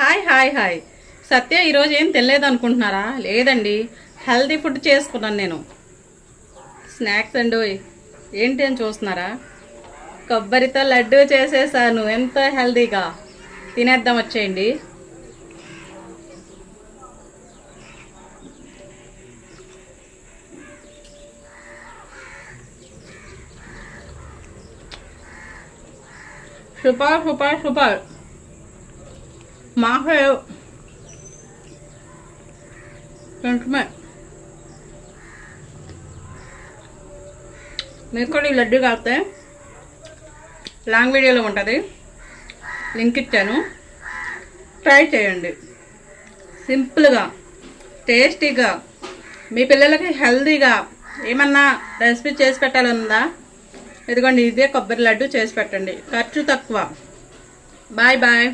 Hi hi hi. సత్య ఈరోజు ఏం తెలియదు అనుకుంటున్నారా? లేదండి, హెల్తీ ఫుడ్ చేసుకున్నాను నేను. స్నాక్స్ అండి. ఏంటి అని చూస్తున్నారా? కొబ్బరితో లడ్డు చేసేసాను, ఎంతో హెల్తీగా. తినేద్దాం, వచ్చేయండి. Super super super. మాకు కొంచెమే మీకు కూడా ఈ లడ్డు కాస్తే లాంగ్ వీడియోలో ఉంటుంది, లింక్ ఇచ్చాను, ట్రై చేయండి. సింపుల్గా, టేస్టీగా, మీ పిల్లలకి హెల్తీగా ఏమన్నా రెసిపీ చేసి పెట్టాలనుందా? ఇదిగోండి, ఇదే కొబ్బరి లడ్డు చేసి పెట్టండి, ఖర్చు తక్కువ. Bye bye.